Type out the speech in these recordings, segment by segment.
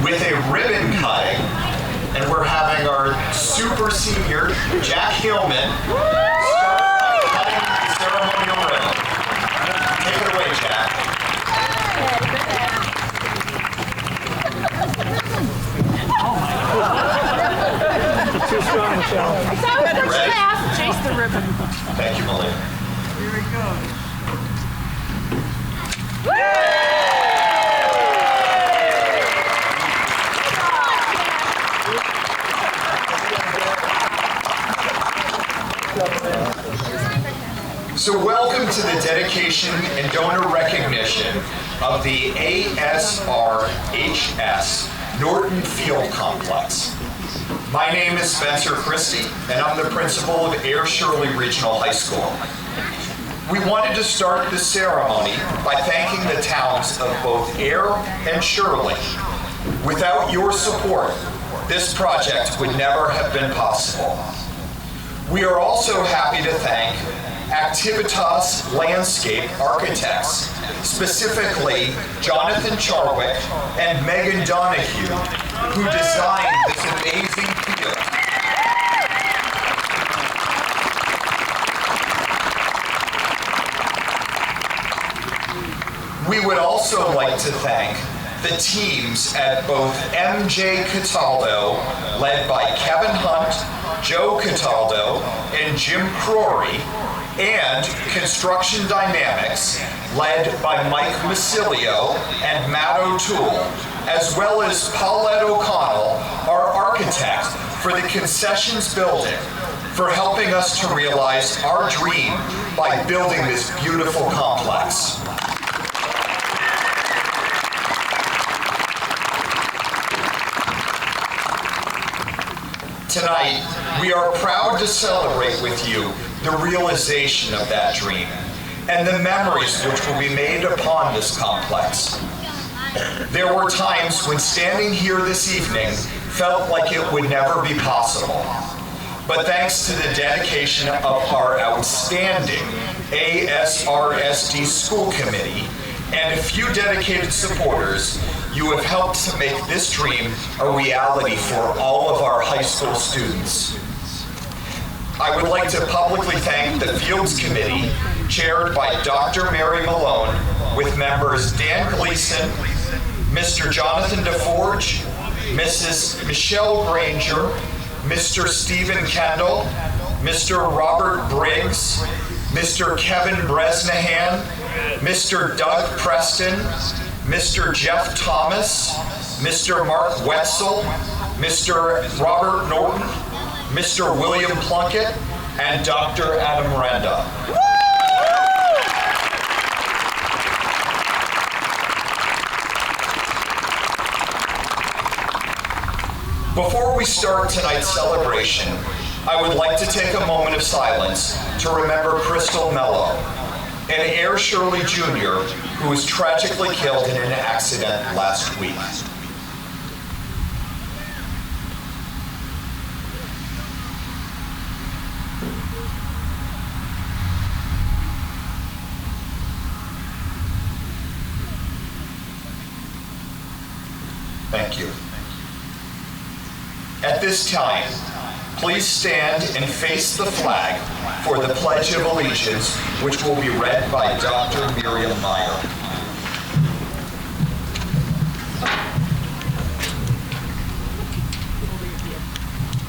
with a ribbon cutting, and we're having our super senior, Jack Hillman, start cutting the ceremonial ribbon. Take it away, Jack. Too strong, Michelle. Chase the ribbon. Thank you, Malia. Here we go. So welcome to the dedication and donor recognition of the ASRHS Norton Field Complex. My name is Spencer Christie, and I'm the principal of Air Shirley Regional High School. We wanted to start this ceremony by thanking the towns of both Air and Shirley. Without your support, this project would never have been possible. We are also happy to thank Activitas Landscape Architects, specifically Jonathan Charwick and Megan Donahue, who designed this amazing field. We would also like to thank the teams at both MJ Cataldo, led by Kevin Hunt, Joe Cataldo, and Jim Crory, and Construction Dynamics, led by Mike Masilio and Matt O'Toole, as well as Paulette O'Connell, our architect for the concessions building, for helping us to realize our dream by building this beautiful complex. Tonight, we are proud to celebrate with you the realization of that dream and the memories which will be made upon this complex. There were times when standing here this evening felt like it would never be possible. But thanks to the dedication of our outstanding ASRSD School Committee and a few dedicated supporters, you have helped to make this dream a reality for all of our high school students. I would like to publicly thank the Fields Committee, chaired by Dr. Mary Malone, with members Dan Gleason, Mr. Jonathan DeForge, Mrs. Michelle Granger, Mr. Stephen Kendall, Mr. Robert Briggs, Mr. Kevin Bresnahan, Mr. Doug Preston, Mr. Jeff Thomas, Mr. Mark Wetzel, Mr. Robert Norton, Mr. William Plunkett, and Dr. Adam Renda. Before we start tonight's celebration, I would like to take a moment of silence to remember Crystal Mello, an Air Shirley Jr. who was tragically killed in an accident last week. Thank you. At this time, please stand and face the flag for the Pledge of Allegiance, which will be read by Dr. Miriam Meyer.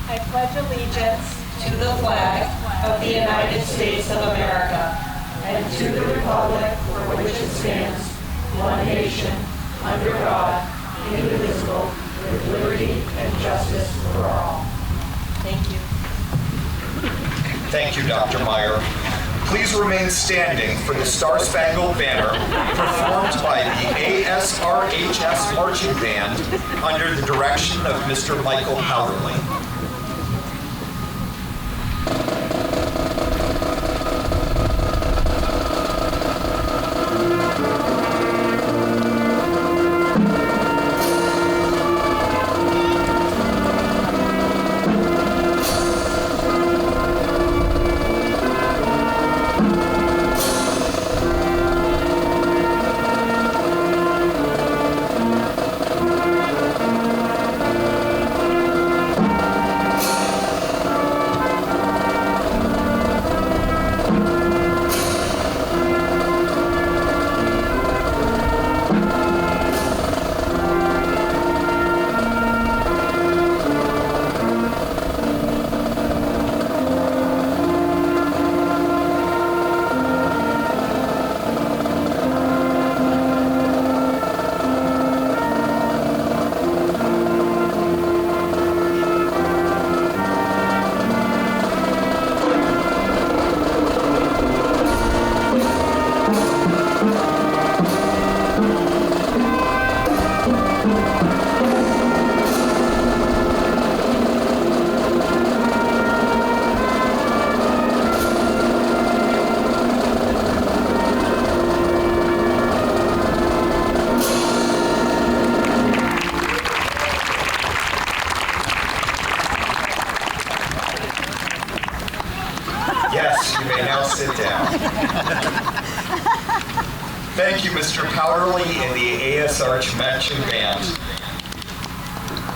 I pledge allegiance to the flag of the United States of America and to the republic for which it stands, one nation, under God, indivisible, with liberty and justice for all. Thank you. Thank you, Dr. Meyer. Please remain standing for the Star-Spangled Banner performed by the ASRHS Marching Band under the direction of Mr. Michael Powderly. down. Thank you, Mr. Powderly and the ASRHS Mention Band.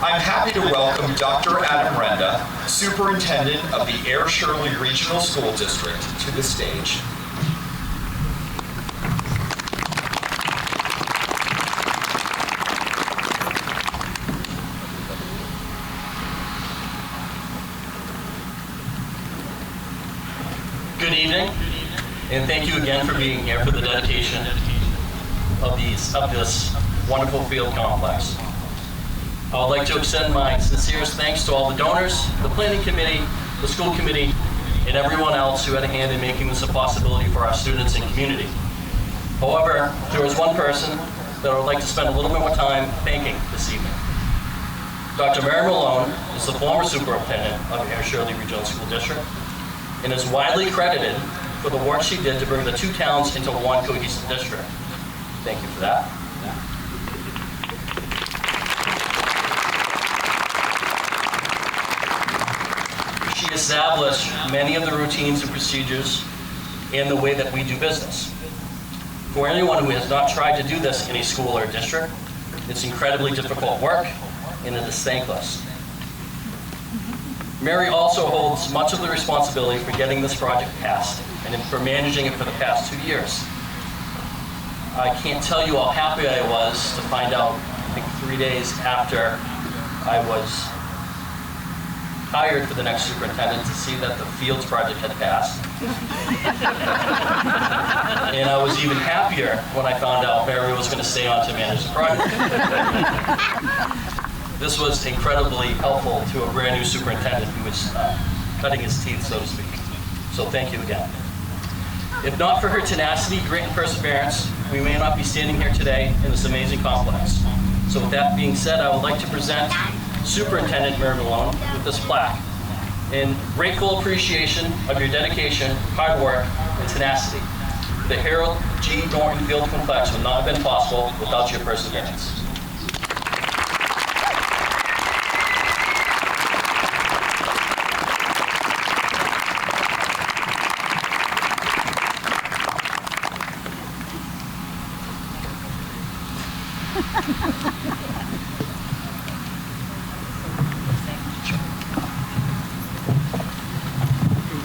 I'm happy to welcome Dr. Adam Renda, Superintendent of the Air Shirley Regional School District, to the stage. Good evening, and thank you again for being here for the dedication of this wonderful field complex. I would like to extend my sincerest thanks to all the donors, the planning committee, the school committee, and everyone else who had a hand in making this a possibility for our students and community. However, there was one person that I would like to spend a little bit more time thanking this evening. Dr. Mary Malone is the former superintendent of Air Shirley Regional School District and is widely credited for the work she did to bring the two towns into one cohesive district. Thank you for that. She established many of the routines and procedures in the way that we do business. For anyone who has not tried to do this in a school or district, it's incredibly difficult work and it is thankless. Mary also holds much of the responsibility for getting this project passed and for managing it for the past 2 years. I can't tell you how happy I was to find out, I think 3 days after I was hired for the next superintendent, to see that the Fields project had passed. And I was even happier when I found out Mary was going to stay on to manage the project. This was incredibly helpful to a brand new superintendent who was cutting his teeth, so to speak. So thank you again. If not for her tenacity, grit, and perseverance, we may not be standing here today in this amazing complex. So with that being said, I would like to present Superintendent Mary Malone with this plaque in grateful appreciation of your dedication, hard work, and tenacity. The Harold G. Norton Field Complex would not have been possible without your perseverance.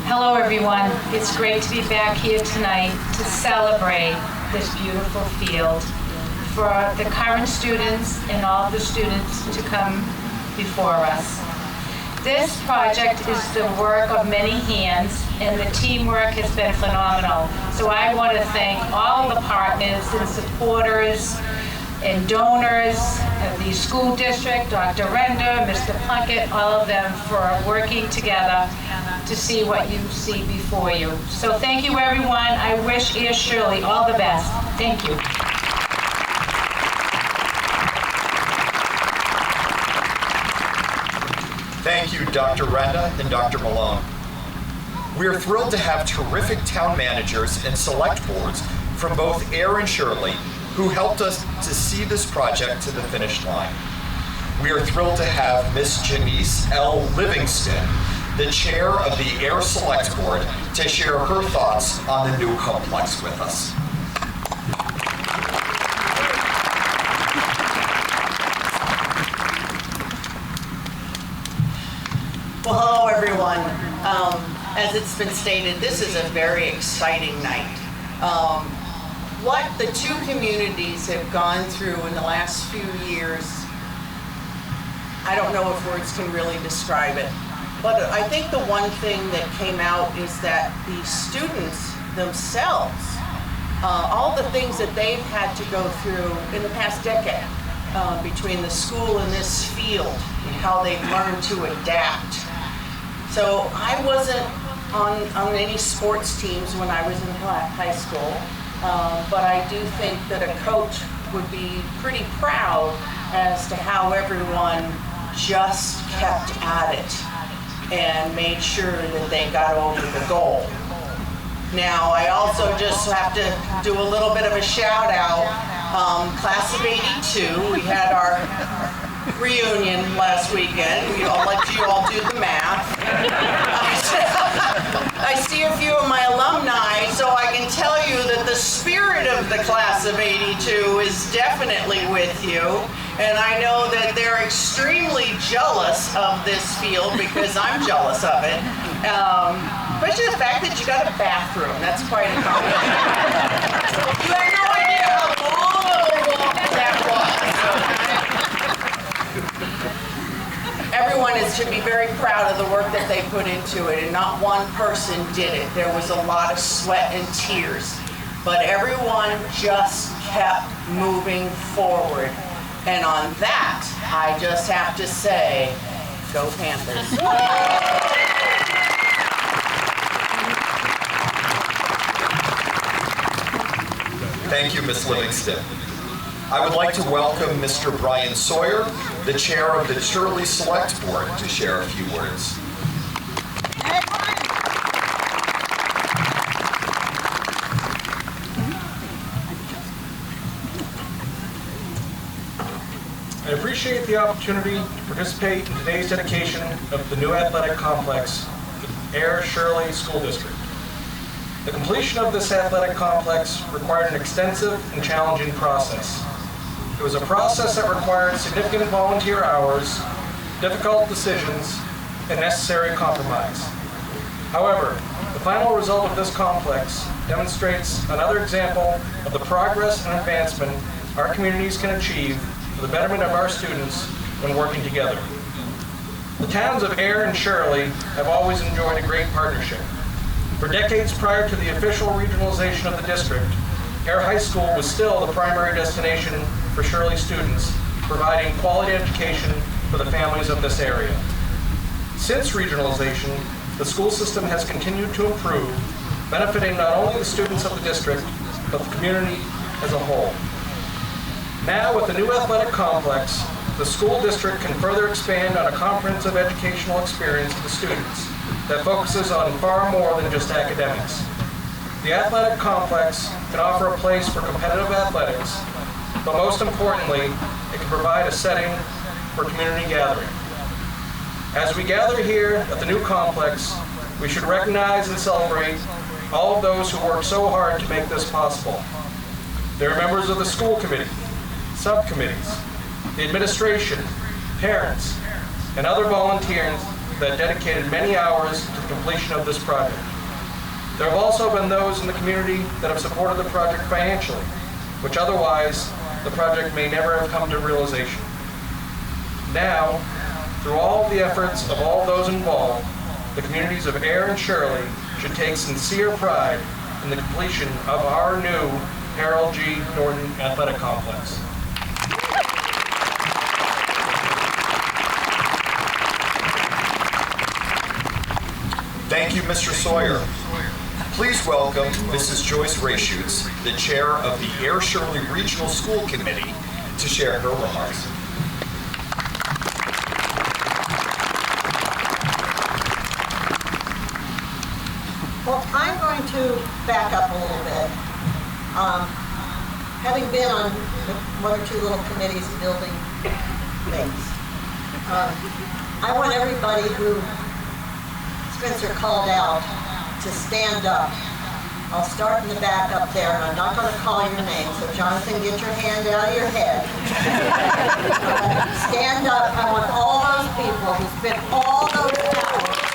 Hello, everyone. It's great to be back here tonight to celebrate this beautiful field for the current students and all the students to come before us. This project is the work of many hands, and the teamwork has been phenomenal. So I want to thank all the partners and supporters and donors of the school district, Dr. Renda, Mr. Plunkett, all of them for working together to see what you see before you. So thank you, everyone. I wish Air Shirley all the best. Thank you. Thank you, Dr. Renda and Dr. Malone. We are thrilled to have terrific town managers and select boards from both Air and Shirley who helped us to see this project to the finish line. We are thrilled to have Ms. Janice L. Livingston, the chair of the Air Select Board, to share her thoughts on the new complex with us. Well, hello, everyone. As it's been stated, this is a very exciting night. What the two communities have gone through in the last few years, I don't know if words can really describe it. But I think the one thing that came out is that the students themselves, all the things that they've had to go through in the past decade, between the school and this field, and how they've learned to adapt. So I wasn't on any sports teams when I was in high school, but I do think that a coach would be pretty proud as to how everyone just kept at it and made sure that they got over the goal. Now, I also just have to do a little bit of a shout out. Class of '82, we had our reunion last weekend. I'll let you all do the math. I see see a few of my alumni, so I can tell you that the spirit of the class of '82 is definitely with you. And I know that they're extremely jealous of this field because I'm jealous of it. Especially the fact that you got a bathroom. That's quite a compliment. You have no idea how long of a walk that was. Everyone should be very proud of the work that they put into it, and not one person did it. There was a lot of sweat and tears, but everyone just kept moving forward. And on that, I just have to say, go Panthers. Thank you, Ms. Livingston. I would like to welcome Mr. Brian Sawyer, the chair of the Shirley Select Board, to share a few words. I appreciate the opportunity to participate in today's dedication of the new athletic complex, the Air Shirley School District. The completion of this athletic complex required an extensive and challenging process. It was a process that required significant volunteer hours, difficult decisions, and necessary compromise. However, the final result of this complex demonstrates another example of the progress and advancement our communities can achieve for the betterment of our students when working together. The towns of Air and Shirley have always enjoyed a great partnership. For decades prior to the official regionalization of the district, Air High School was still the primary destination for Shirley students, providing quality education for the families of this area. Since regionalization, the school system has continued to improve, benefiting not only the students of the district, but the community as a whole. Now, with the new athletic complex, the school district can further expand on a comprehensive educational experience for the students that focuses on far more than just academics. The athletic complex can offer a place for competitive athletics, but most importantly, it can provide a setting for community gathering. As we gather here at the new complex, we should recognize and celebrate all of those who work so hard to make this possible. There are members of the school committee, subcommittees, the administration, parents, and other volunteers that dedicated many hours to the completion of this project. There have also been those in the community that have supported the project financially, which otherwise the project may never have come to realization. Now, through all of the efforts of all those involved, the communities of Air and Shirley should take sincere pride in the completion of our new Harold G. Norton Athletic Complex. Thank you, Mr. Sawyer. Please welcome Mrs. Joyce Rayshutz, the chair of the Air Shirley Regional School Committee, to share her remarks. Well, I'm going to back up a little bit. Having been on one or two little committees building things, I want everybody who Spencer called out to stand up. I'll start in the back up there, and I'm not going to call your name, so Jonathan, get your hand out of your head. Stand up. I want all those people who spent all those hours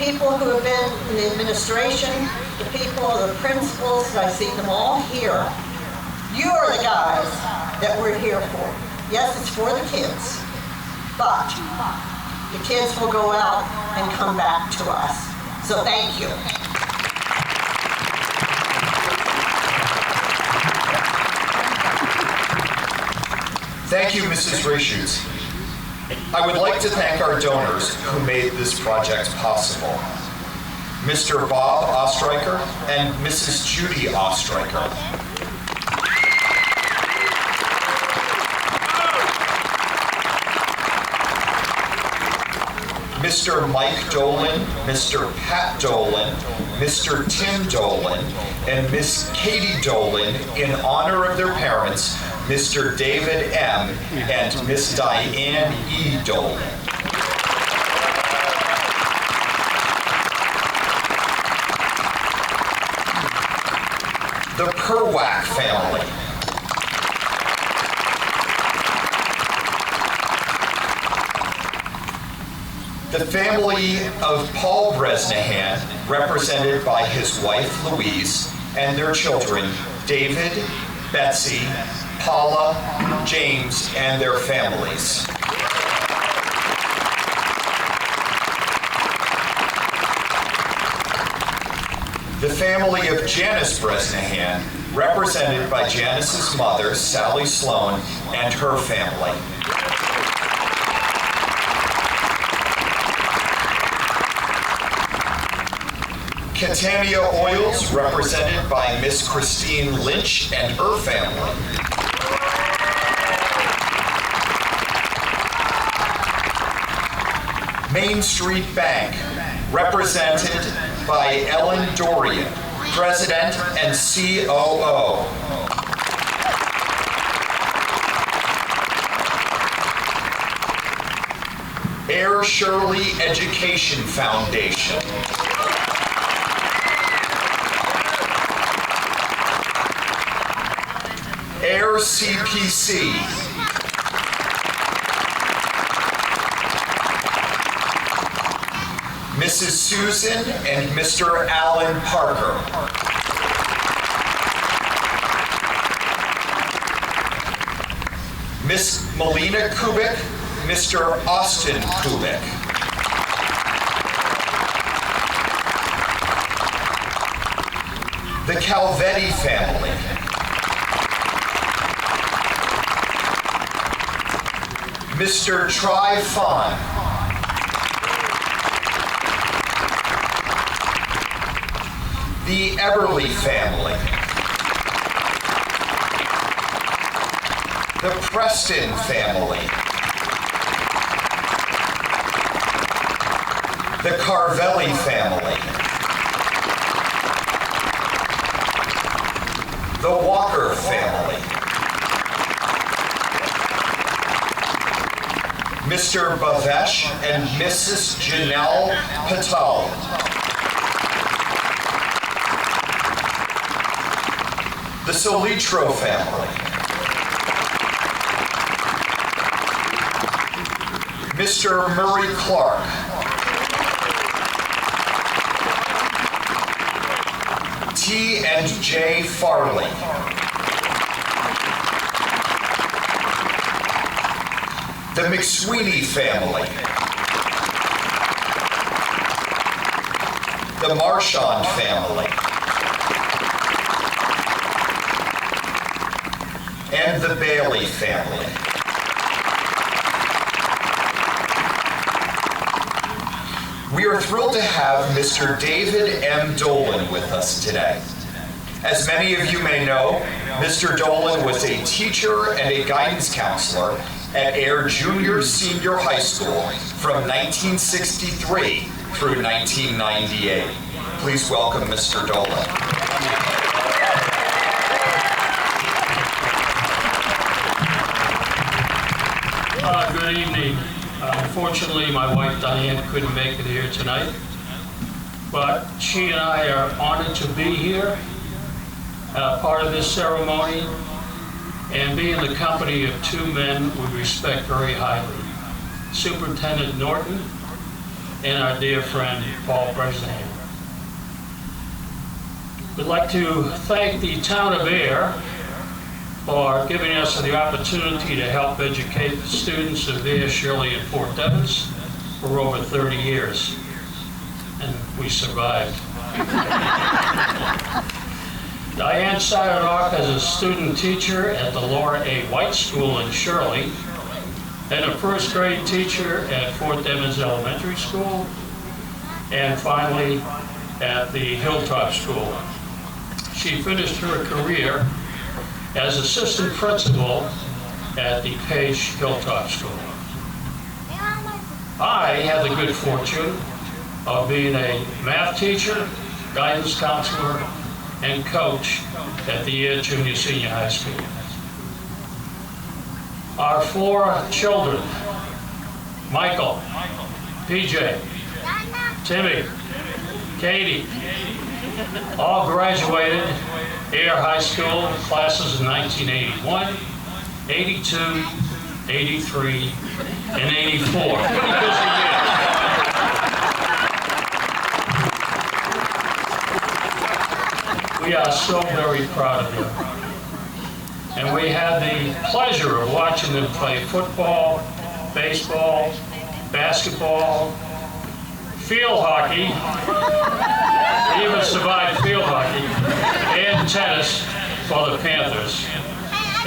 people who have been in the administration, the people, the principals, I see them all here. You are the guys that we're here for. Yes, it's for the kids, but the kids will go out and come back to us. So thank you. Thank you, Mrs. Rayshutz. I would like to thank our donors who made this project possible. Mr. Bob Ostreicher, and Mrs. Judy Ostreicher. Mr. Mike Dolan, Mr. Pat Dolan, Mr. Tim Dolan, and Miss Katie Dolan in honor of their parents, Mr. David M. and Miss Diane E. Dolan. The Perwack family. The family of Paul Bresnahan, represented by his wife Louise and their children David, Betsy, Paula, James, and their families. The family of Janice Bresnahan, represented by Janice's mother, Sally Sloan, and her family. Catania Oils, represented by Miss Christine Lynch and her family. Main Street Bank, represented by Ellen Dorian, President and COO. Air Shirley Education Foundation. Air CPC. Mrs. Susan and Mr. Alan Parker. Miss Melina Kubik, Mr. Austin Kubik. The Calvetti family. Mr. Tri Fawn. The Eberly family. The Preston family. The Carvelli family. The Walker family. Mr. Bavesh and Mrs. Janelle Patel. The Solitro family. Mr. Murray Clark. T and J Farley. The McSweeney family. The Marchand family. And the Bailey family. We are thrilled to have Mr. David M. Dolan with us today. As many of you may know, Mr. Dolan was a teacher and a guidance counselor at Air Junior Senior High School from 1963 through 1998. Please welcome Mr. Dolan. Good evening. Unfortunately, my wife Diane couldn't make it here tonight, but she and I are honored to be here, part of this ceremony, and be in the company of two men we respect very highly, Superintendent Norton and our dear friend Paul Bresnahan. We'd like to thank the town of Air for giving us the opportunity to help educate the students of Air, Shirley, and Fort Devens for over 30 years. And we survived. Diane started off as a student teacher at the Laura A. White School in Shirley, and a first grade teacher at Fort Devens Elementary School, and finally at the Hilltop School. She finished her career as assistant principal at the Page Hilltop School. I had the good fortune of being a math teacher, guidance counselor, and coach at the Air Junior Senior High School. Our 4 children, Michael, PJ, Timmy, Katie, all graduated Air High School classes in 1981, 82, 83, and 84. Pretty busy years. We are so very proud of them. And we had the pleasure of watching them play football, baseball, basketball, field hockey, even survived field hockey, and tennis for the Panthers,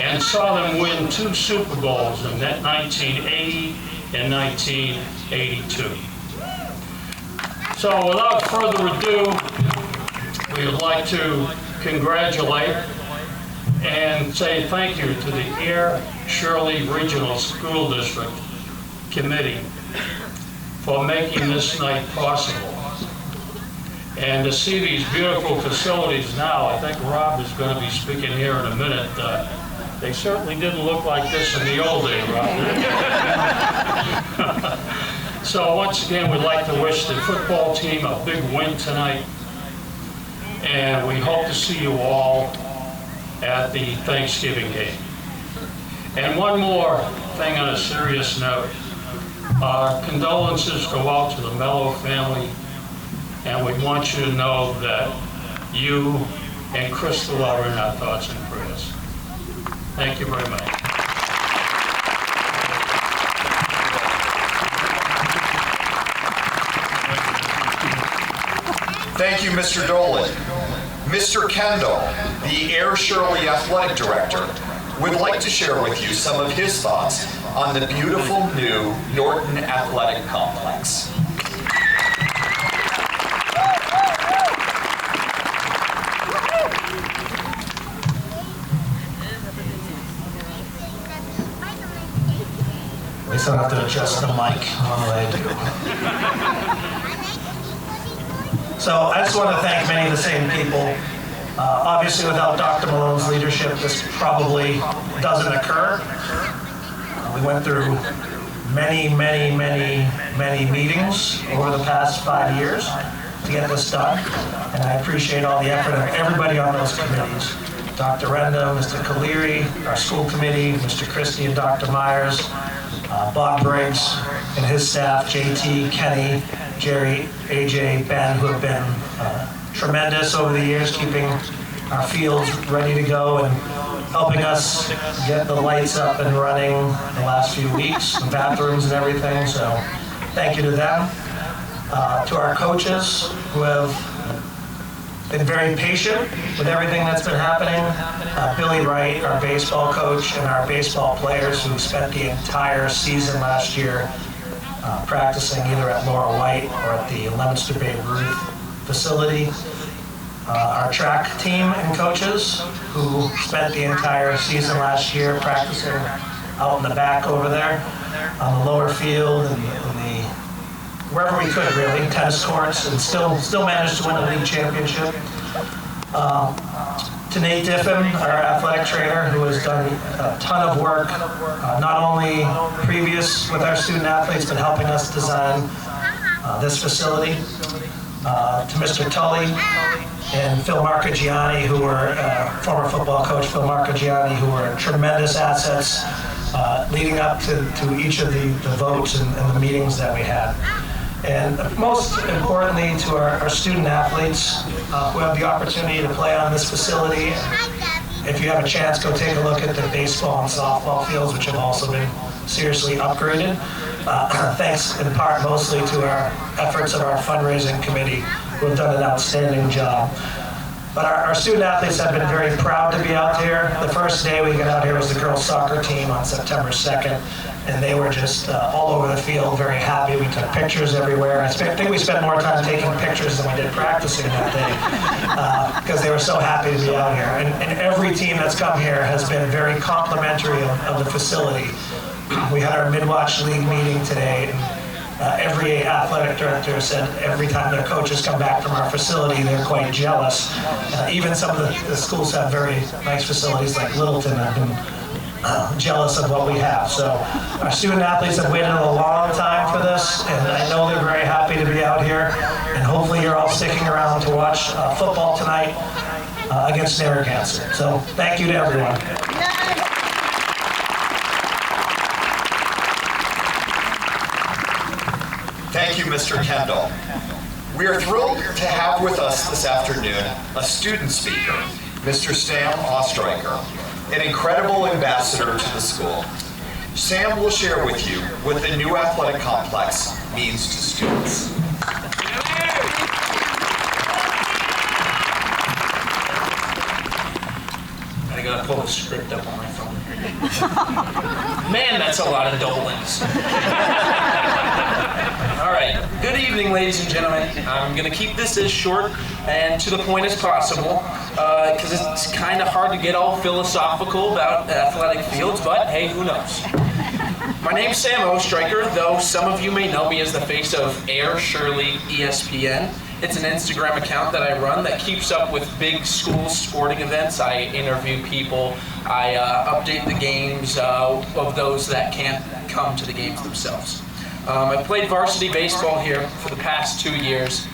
and saw them win 2 Super Bowls in 1980 and 1982. So without further ado, we would like to congratulate and say thank you to the Air Shirley Regional School District Committee for making this night possible. And to see these beautiful facilities now, I think Rob is going to be speaking here in a minute. They certainly didn't look like this in the old days, Rob. So once again, we'd like to wish the football team a big win tonight. And we hope to see you all at the Thanksgiving game. And one more thing on a serious note. Our condolences go out to the Mello family, and we want you to know that you and Crystal are in our thoughts and prayers. Thank you very much. Thank you, Mr. Dolan. Mr. Kendall, the Air Shirley Athletic Director, would like to share with you some of his thoughts on the beautiful new Norton Athletic Complex. At least I don't have to adjust the mic on the way I do. So I just want to thank many of the same people. Obviously, without Dr. Malone's leadership, this probably doesn't occur. We went through many meetings over the past 5 years to get this done, and I appreciate all the effort of everybody on those committees. Dr. Renda, Mr. Kaleri, our school committee, Mr. Christie and Dr. Myers, Bob Briggs and his staff, JT, Kenny, Jerry, AJ, Ben, who have been tremendous over the years, keeping our fields ready to go and helping us get the lights up and running the last few weeks, the bathrooms and everything. So thank you to them. To our coaches who have been very patient with everything that's been happening. Billy Wright, our baseball coach, and our baseball players who spent the entire season last year practicing either at Laura White or at the Leominster Babe Ruth facility. Our track team and coaches who spent the entire season last year practicing out in the back over there on the lower field and wherever we could, really, tennis courts, and still managed to win a league championship. To Nate Diffin, our athletic trainer, who has done a ton of work, not only previous with our student athletes, but helping us design this facility. To Mr. Tully and Phil Marcagiani, who were former football coach Phil Marcagiani, who were tremendous assets leading up to each of the votes and the meetings that we had. And most importantly, to our student athletes who have the opportunity to play on this facility. If you have a chance, go take a look at the baseball and softball fields, which have also been seriously upgraded. Thanks in part mostly to our efforts of our fundraising committee, who have done an outstanding job. But our student athletes have been very proud to be out here. The first day we got out here was the girls soccer team on September 2nd, and they were just all over the field, very happy. We took pictures everywhere. I think we spent more time taking pictures than we did practicing that day because they were so happy to be out here. And every team that's come here has been very complimentary of the facility. We had our mid-watch league meeting today, and every athletic director said every time their coaches come back from our facility, they're quite jealous. Even some of the schools have very nice facilities, like Littleton have been jealous of what we have. So our student athletes have waited a long time for this, and I know they're very happy to be out here. And hopefully you're all sticking around to watch football tonight against Narragansett. So thank you to everyone. Thank you, Mr. Kendall. We are thrilled to have with us this afternoon a student speaker, Mr. Sam Ostreicher, an incredible ambassador to the school. Sam will share with you what the new athletic complex means to students. I gotta pull the script up on my phone. Man, that's a lot of double N's. All right, good evening, ladies and gentlemen. I'm gonna keep this as short and to the point as possible because it's kind of hard to get all philosophical about athletic fields, but hey, who knows? My name's Sam Ostreicher, though some of you may know me as the face of ASRHS ESPN. It's an Instagram account that I run that keeps up with big school sporting events. I interview people. I update the games of those that can't come to the games themselves. I played varsity baseball here for the past 2 years,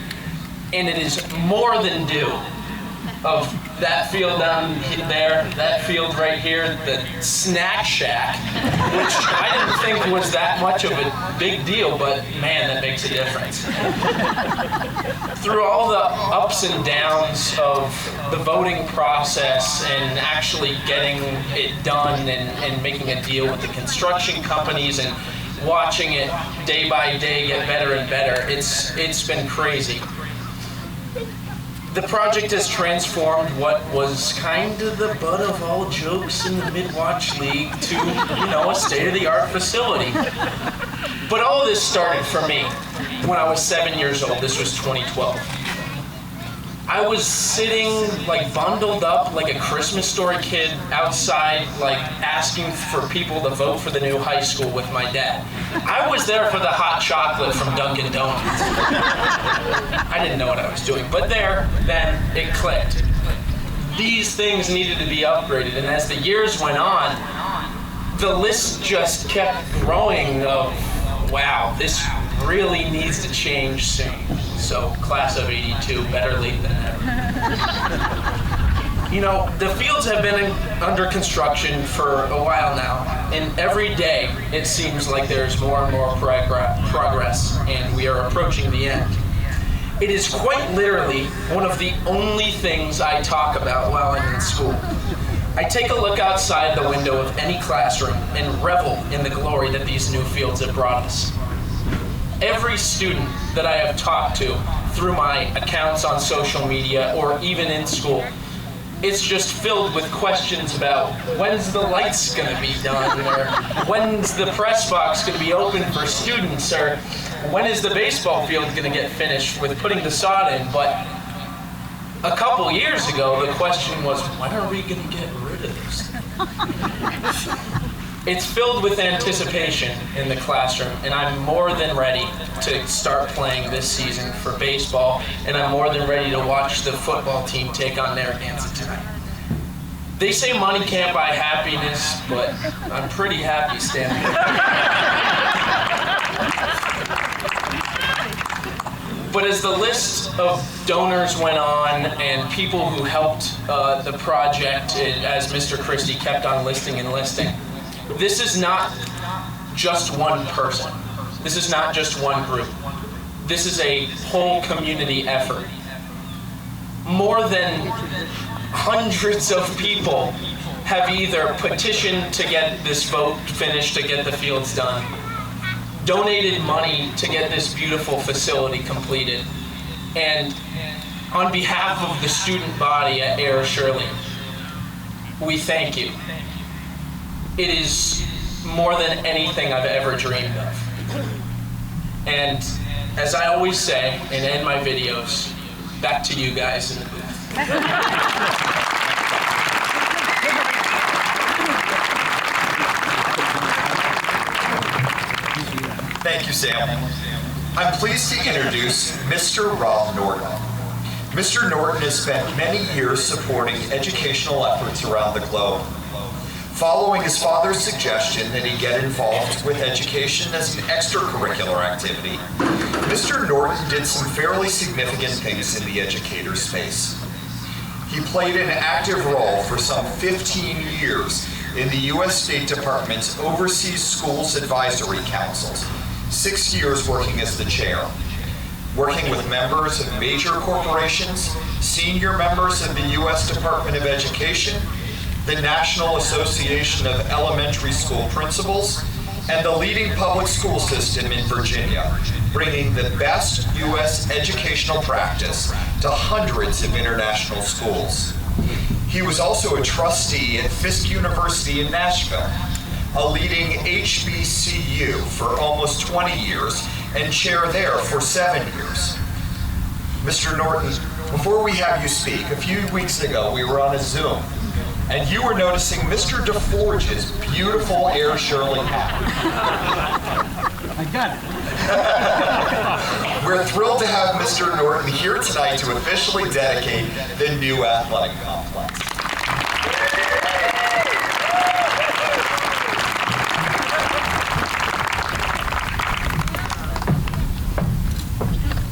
and it is more than due of that field down there, that field right here, the snack shack, which I didn't think was that much of a big deal, but man, that makes a difference. Through all the ups and downs of the voting process and actually getting it done and making a deal with the construction companies and watching it day by day get better and better, it's been crazy. The project has transformed what was kind of the butt of all jokes in the Mid-Watch League to, a state-of-the-art facility. But all this started for me when I was 7 years old. This was 2012. I was sitting, bundled up like a Christmas Story kid outside, asking for people to vote for the new high school with my dad. I was there for the hot chocolate from Dunkin' Donuts. I didn't know what I was doing, but then it clicked. These things needed to be upgraded, and as the years went on, the list just kept growing of, wow, this really needs to change soon. So, class of 82, better late than never. The fields have been under construction for a while now, and every day it seems like there's more and more progress, and we are approaching the end. It is quite literally one of the only things I talk about while I'm in school. I take a look outside the window of any classroom and revel in the glory that these new fields have brought us. Every student that I have talked to through my accounts on social media or even in school, it's just filled with questions about when's the lights going to be done, or when's the press box going to be open for students, or when is the baseball field going to get finished with putting the sod in. But a couple years ago, the question was, when are we going to get rid of this thing? It's filled with anticipation in the classroom, and I'm more than ready to start playing this season for baseball, and I'm more than ready to watch the football team take on Narragansett tonight. They say money can't buy happiness, but I'm pretty happy standing here. But as the list of donors went on and people who helped the project, as Mr. Christie kept on listing and listing, this is not just one person. This is not just one group. This is a whole community effort. More than hundreds of people have either petitioned to get this vote finished, to get the fields done, donated money to get this beautiful facility completed, and on behalf of the student body at Air Shirley, we thank you. It is more than anything I've ever dreamed of. And as I always say and end my videos, back to you guys in the booth. Thank you, Sam. I'm pleased to introduce Mr. Rob Norton. Mr. Norton has spent many years supporting educational efforts around the globe. Following his father's suggestion that he get involved with education as an extracurricular activity, Mr. Norton did some fairly significant things in the educator space. He played an active role for some 15 years in the U.S. State Department's Overseas Schools Advisory Councils, 6 years working as the chair, working with members of major corporations, senior members of the U.S. Department of Education, the National Association of Elementary School Principals, and the leading public school system in Virginia, bringing the best U.S. educational practice to hundreds of international schools. He was also a trustee at Fisk University in Nashville, a leading HBCU for almost 20 years, and chair there for 7 years. Mr. Norton, before we have you speak, a few weeks ago we were on a Zoom, and you were noticing Mr. DeForge's beautiful Air Shirley hat. I got it. We're thrilled to have Mr. Norton here tonight to officially dedicate the new athletic complex.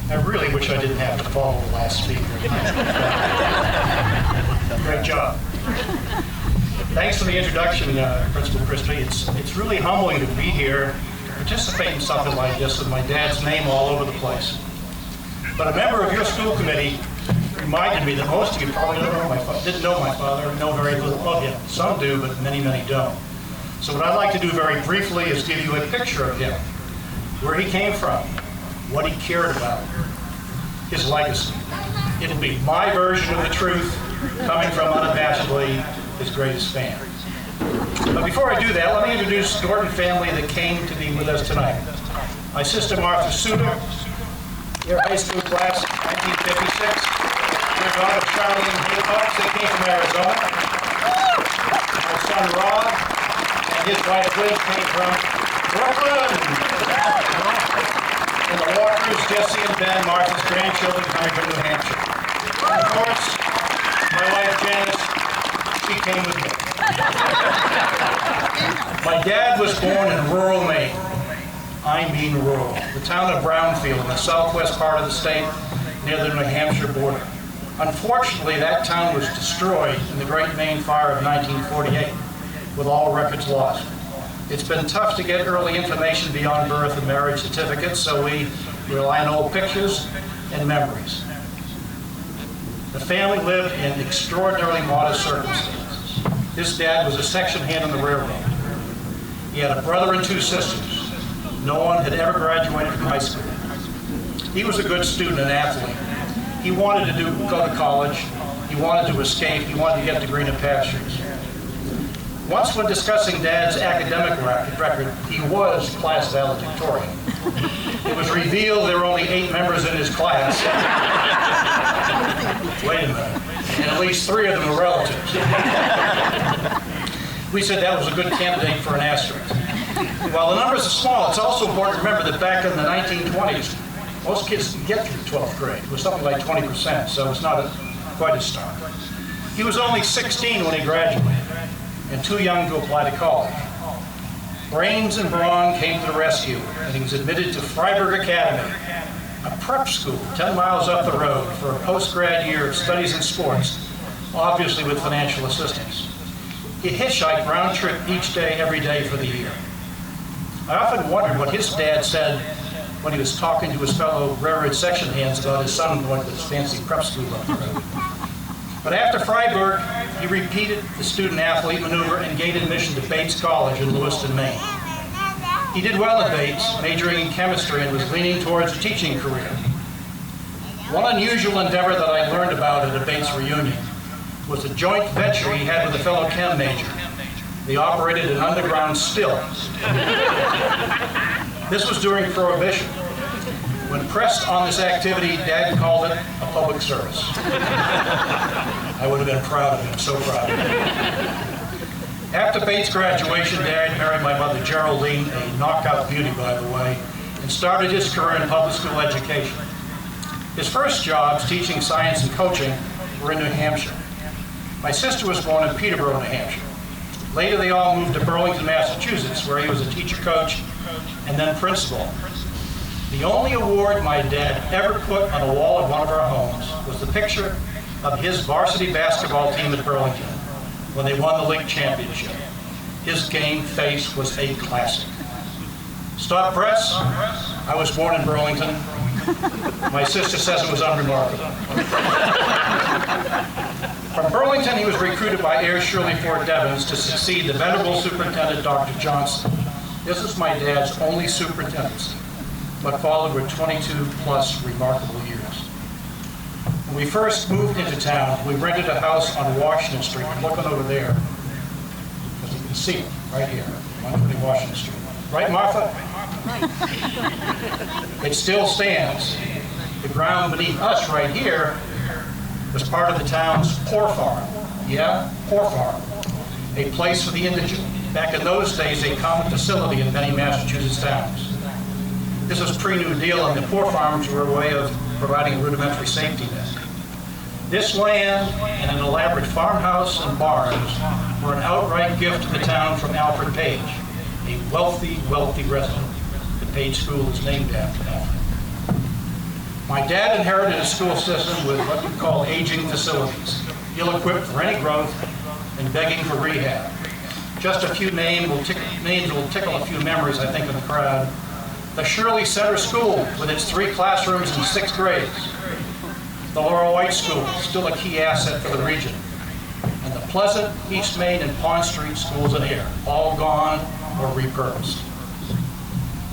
I really wish I didn't have to follow the last speaker. Great job. Thanks for the introduction, Principal Christie. It's really humbling to be here to participate in something like this with my dad's name all over the place. But a member of your school committee reminded me that most of you probably didn't know my father, know very little of him. Some do, but many, many don't. So what I'd like to do very briefly is give you a picture of him, where he came from, what he cared about, his legacy. It'll be my version of the truth, coming from unabashedly his greatest fan. But before I do that, let me introduce the Norton family that came to be with us tonight. My sister Martha Suter, your high school class, 1956. Your daughter Charlie and Haycox, they came from Arizona. My son Rob and his wife Liz came from Brooklyn. And the Walkers, Jesse and Ben, Martha's grandchildren, coming from New Hampshire. And of course, my wife Janice, she came with me. My dad was born in rural Maine. I mean rural. The town of Brownfield in the southwest part of the state near the New Hampshire border. Unfortunately, that town was destroyed in the Great Maine Fire of 1948, with all records lost. It's been tough to get early information beyond birth and marriage certificates, so we rely on old pictures and memories. The family lived in extraordinarily modest circumstances. His dad was a section hand on the railroad. He had a brother and 2 sisters. No one had ever graduated from high school. He was a good student and athlete. He wanted to go to college. He wanted to escape. He wanted to get to greener pastures. Once when discussing Dad's academic record, he was class valedictorian. It was revealed there were only 8 members in his class. Wait a minute. And at least 3 of them were relatives. We said that was a good candidate for an asterisk. While the numbers are small, it's also important to remember that back in the 1920s, most kids didn't get through 12th grade. It was something like 20%, so it's not quite as stark. He was only 16 when he graduated, and too young to apply to college. Brains and brawn came to the rescue, and he was admitted to Freiburg Academy, a prep school 10 miles up the road for a post-grad year of studies in sports, obviously with financial assistance. He hitchhiked round trip each day, every day for the year. I often wondered what his dad said when he was talking to his fellow railroad section hands about his son going to this fancy prep school up the road. But after Freiburg, he repeated the student-athlete maneuver and gained admission to Bates College in Lewiston, Maine. He did well at Bates, majoring in chemistry, and was leaning towards a teaching career. One unusual endeavor that I learned about at a Bates reunion was a joint venture he had with a fellow chem major. They operated an underground still. This was during Prohibition. When pressed on this activity, Dad called it a public service. I would have been proud of him, so proud of him. After Bates' graduation, Dad married my mother, Geraldine, a knockout beauty, by the way, and started his career in public school education. His first jobs, teaching science and coaching, were in New Hampshire. My sister was born in Peterborough, New Hampshire. Later, they all moved to Burlington, Massachusetts, where he was a teacher coach and then principal. The only award my dad ever put on a wall at one of our homes was the picture of his varsity basketball team at Burlington when they won the league championship. His game face was a classic. Stop press. I was born in Burlington. My sister says it was unremarkable. From Burlington, he was recruited by Air Shirley Fort Devens to succeed the venerable Superintendent Dr. Johnson. This is my dad's only superintendency, but followed with 22 plus remarkable years. When we first moved into town, we rented a house on Washington Street. I'm looking over there, because you can see it right here, 120 Washington Street. Right, Martha? It still stands. The ground beneath us right here was part of the town's poor farm. Yeah, poor farm. A place for the indigent. Back in those days, a common facility in many Massachusetts towns. This was pre-New Deal, and the poor farms were a way of providing a rudimentary safety net. This land and an elaborate farmhouse and barns were an outright gift to the town from Alfred Page, a wealthy, wealthy resident. The Page School is named after Alfred. My dad inherited a school system with what we call aging facilities, ill-equipped for any growth and begging for rehab. Just a few names will tickle a few memories, I think, in the crowd. The Shirley Center School, with its 3 classrooms and 6 grades. The Laurel White School, still a key asset for the region. And the Pleasant, East Main, and Pond Street schools in here, all gone or repurposed.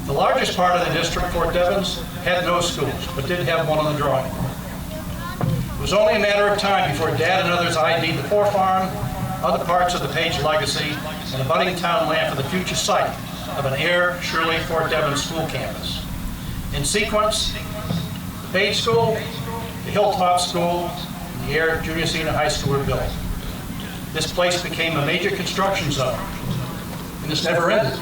The largest part of the district, Fort Devens, had no schools, but did have one on the drawing board. It was only a matter of time before Dad and others ID'd the poor farm, other parts of the Page legacy, and a budding town land for the future site of an Air Shirley Fort Devens school campus. In sequence, the Page School, the Hilltop School, and the Air Junior Senior High School were built. This place became a major construction zone, and this never ended.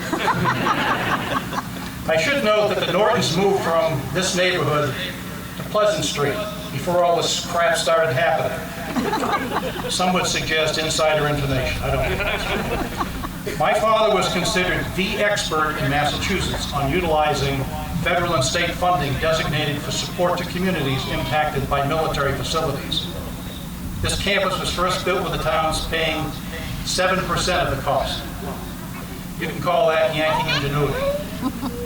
I should note that the Nortons moved from this neighborhood to Pleasant Street before all this crap started happening. Some would suggest insider information, I don't know. My father was considered the expert in Massachusetts on utilizing federal and state funding designated for support to communities impacted by military facilities. This campus was first built with the towns paying 7% of the cost. You can call that Yankee ingenuity.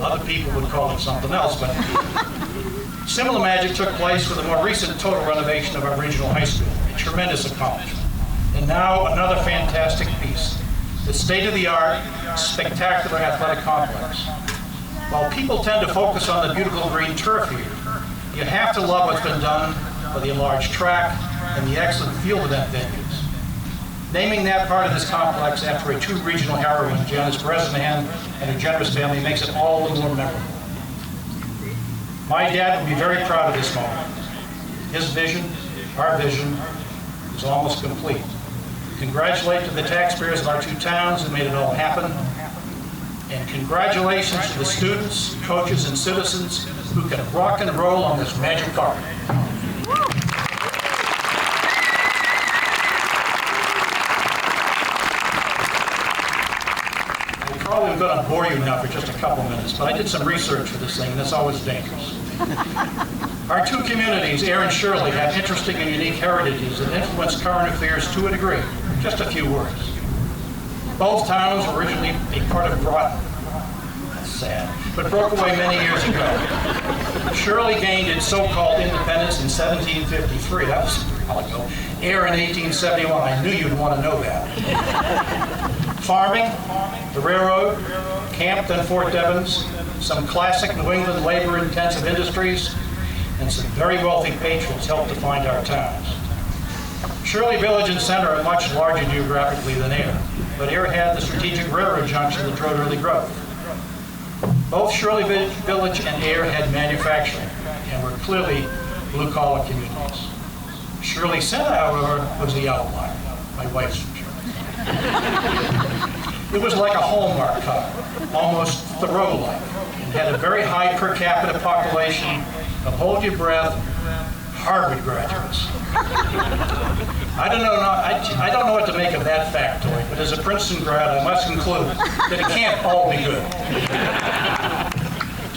Other people would call it something else, but similar magic took place with the more recent total renovation of our regional high school, a tremendous accomplishment. And now another fantastic piece, the state-of-the-art, spectacular athletic complex. While people tend to focus on the beautiful green turf here, you have to love what's been done for the enlarged track and the excellent field event venues. Naming that part of this complex after a true regional heroine, Janice Bresnahan, and her generous family makes it all the more memorable. My dad would be very proud of this moment. His vision, our vision, is almost complete. Congratulate to the taxpayers of our 2 towns who made it all happen. And congratulations to the students, coaches, and citizens who can rock and roll on this magic carpet. I'm probably going to bore you now for just a couple minutes, but I did some research for this thing, and it's always dangerous. Our 2 communities, Air and Shirley, have interesting and unique heritages that influence current affairs to a degree. Just a few words. Both towns were originally a part of Groton. That's sad, but broke away many years ago. Shirley gained its so-called independence in 1753. That was a while ago. Air in 1871. I knew you'd want to know that. Farming, the railroad, camp, then Fort Devens, some classic New England labor-intensive industries, and some very wealthy patrons helped to find our towns. Shirley Village and Center are much larger geographically than Air, but Air had the strategic railroad junction that drove early growth. Both Shirley Village and Air had manufacturing and were clearly blue-collar communities. Shirley Center, however, was the outlier. My wife's from Shirley. It was like a Hallmark card, almost Thoreau-like, and had a very high per capita population of, hold your breath, Harvard graduates. I don't know what to make of that factoid, but as a Princeton grad, I must conclude that it can't all be good.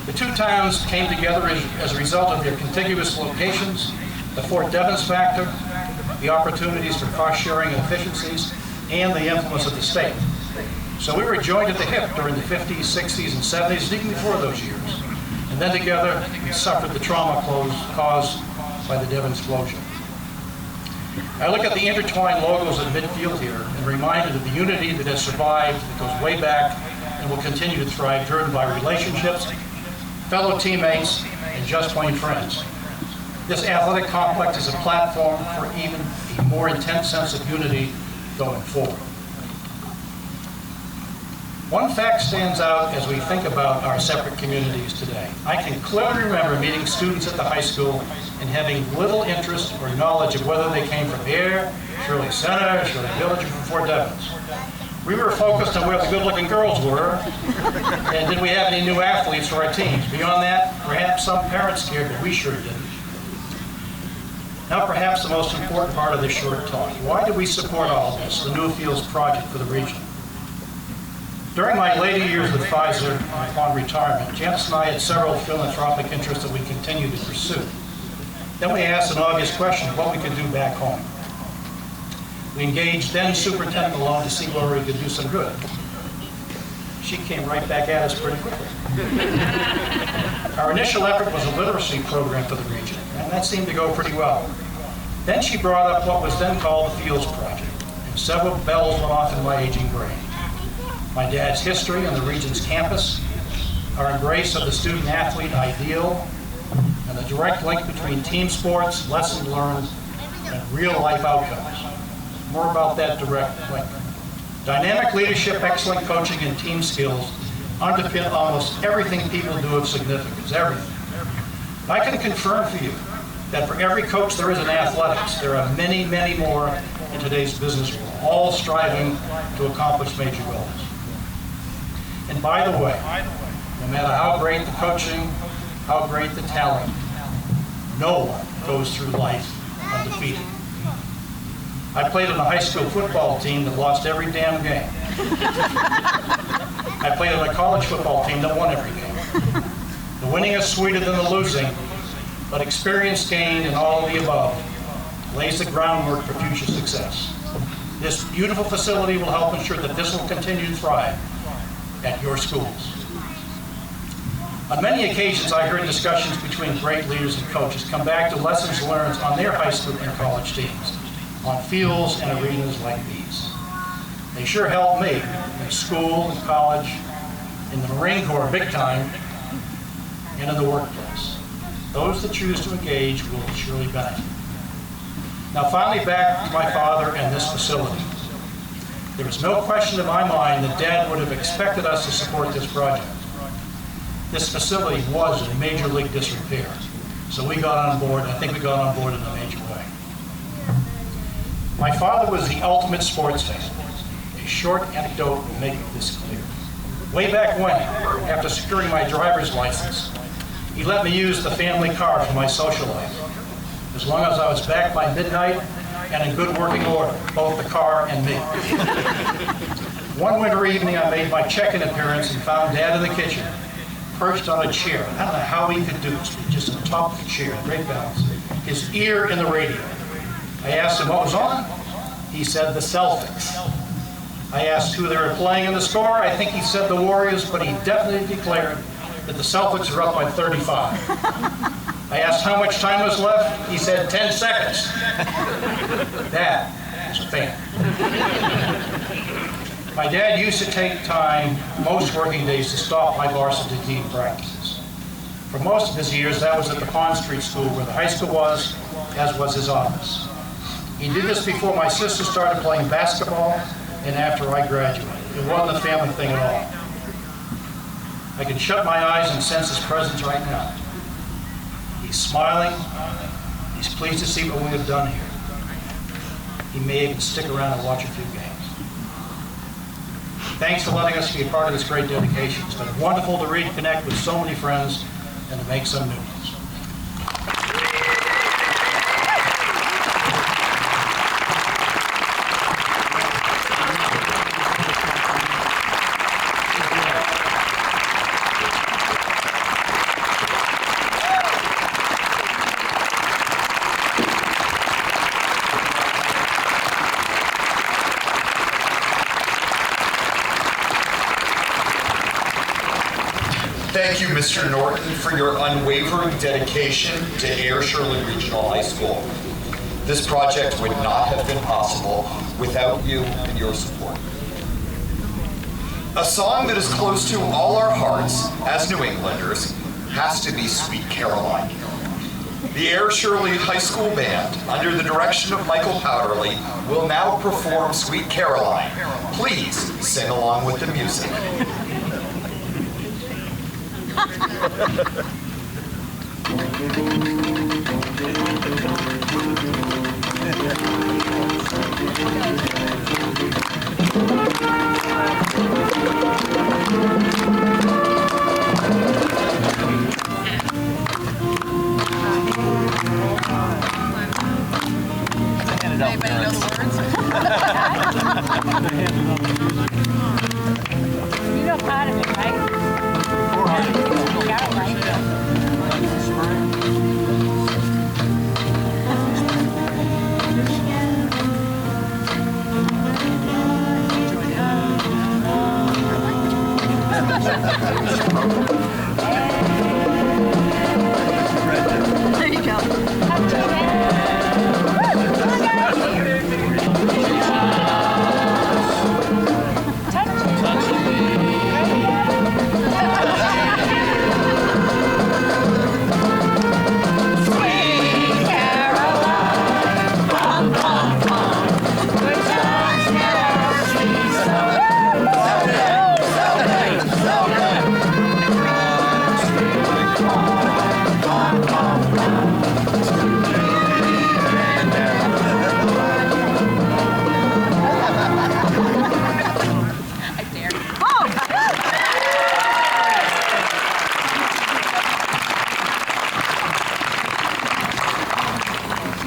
The two towns came together as a result of their contiguous locations, the Fort Devens factor, the opportunities for cost sharing and efficiencies, and the influence of the state. So we were joined at the hip during the 50s, 60s, and 70s, and even before those years. And then together, we suffered the trauma caused by the Devens explosion. I look at the intertwined logos at midfield here and reminded of the unity that has survived, that goes way back, and will continue to thrive, driven by relationships, fellow teammates, and just plain friends. This athletic complex is a platform for even a more intense sense of unity going forward. One fact stands out as we think about our separate communities today. I can clearly remember meeting students at the high school and having little interest or knowledge of whether they came from Air, Shirley Center, Shirley Village, or from Fort Devens. We were focused on where the good-looking girls were, and did we have any new athletes for our teams. Beyond that, perhaps some parents cared, but we sure didn't. Now perhaps the most important part of this short talk. Why do we support all of this, the New Fields project for the region? During my later years with Pfizer, upon retirement, Janice and I had several philanthropic interests that we continued to pursue. Then we asked an obvious question, what we could do back home. We engaged then Superintendent Malone to see where we could do some good. She came right back at us pretty quickly. Our initial effort was a literacy program for the region, and that seemed to go pretty well. Then she brought up what was then called the Fields Project, and several bells went off in my aging brain. My dad's history on the region's campus, our embrace of the student-athlete ideal, and the direct link between team sports, lessons learned, and real-life outcomes. More about that direct link. Dynamic leadership, excellent coaching, and team skills underpin almost everything people do of significance, everything. I can confirm for you that for every coach there is in athletics, there are many, many more in today's business world, all striving to accomplish major goals. And by the way, no matter how great the coaching, how great the talent, no one goes through life undefeated. I played on a high school football team that lost every damn game. I played on a college football team that won every game. The winning is sweeter than the losing, but experience gained in all of the above lays the groundwork for future success. This beautiful facility will help ensure that this will continue to thrive at your schools. On many occasions, I heard discussions between great leaders and coaches come back to lessons learned on their high school and college teams, on fields and arenas like these. They sure helped me in school, in college, in the Marine Corps big time, and in the workplace. Those that choose to engage will surely benefit. Now finally back to my father and this facility. There is no question in my mind that Dad would have expected us to support this project. This facility was in major league disrepair, so we got on board, and I think we got on board in a major way. My father was the ultimate sports fan. A short anecdote will make this clear. Way back when, after securing my driver's license, he let me use the family car for my social life, as long as I was back by midnight and in good working order, both the car and me. One winter evening, I made my check-in appearance and found Dad in the kitchen, perched on a chair. I don't know how he could do this, but just on top of the chair, great balance. His ear in the radio. I asked him what was on. He said the Celtics. I asked who they were playing in the score. I think he said the Warriors, but he definitely declared that the Celtics are up by 35. I asked how much time was left. He said 10 seconds. That is a fan. My dad used to take time most working days to stop my varsity team practices. For most of his years, that was at the Pond Street School where the high school was, as was his office. He did this before my sister started playing basketball and after I graduated. It wasn't a family thing at all. I can shut my eyes and sense his presence right now. He's smiling. He's pleased to see what we have done here. He may even stick around and watch a few games. Thanks for letting us be a part of this great dedication. It's been wonderful to reconnect with so many friends and to make some new ones. Thank you, Mr. Norton, for your unwavering dedication to Air Shirley Regional High School. This project would not have been possible without you and your support. A song that is close to all our hearts as New Englanders has to be Sweet Caroline. The Air Shirley High School Band, under the direction of Michael Powderly, will now perform Sweet Caroline. Please sing along with the music. Anybody know the words? You know part of it, right? There you go.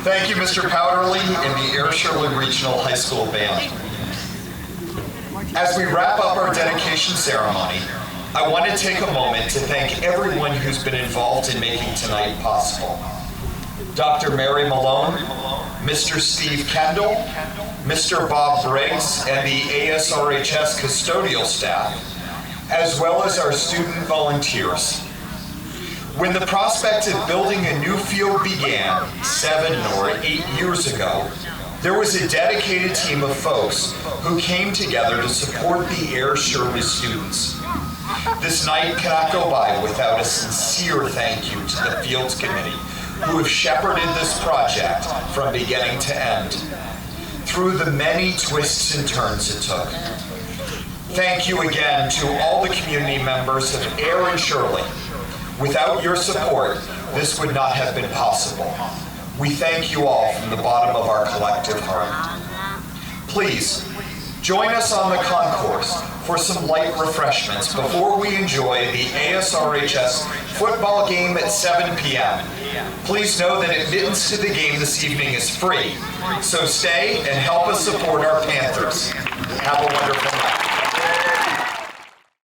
Thank you, Mr. Powderly and the Air Shirley Regional High School Band. As we wrap up our dedication ceremony, I want to take a moment to thank everyone who's been involved in making tonight possible. Dr. Mary Malone, Mr. Steve Kendall, Mr. Bob Briggs, and the ASRHS custodial staff, as well as our student volunteers. When the prospect of building a new field began 7 or 8 years ago, there was a dedicated team of folks who came together to support the Air Shirley students. This night cannot go by without a sincere thank you to the Fields Committee, who have shepherded this project from beginning to end, through the many twists and turns it took. Thank you again to all the community members of Air and Shirley. Without your support, this would not have been possible. We thank you all from the bottom of our collective heart. Please, join us on the concourse for some light refreshments before we enjoy the ASRHS football game at 7 p.m. Please know that admittance to the game this evening is free, so stay and help us support our Panthers. Have a wonderful night.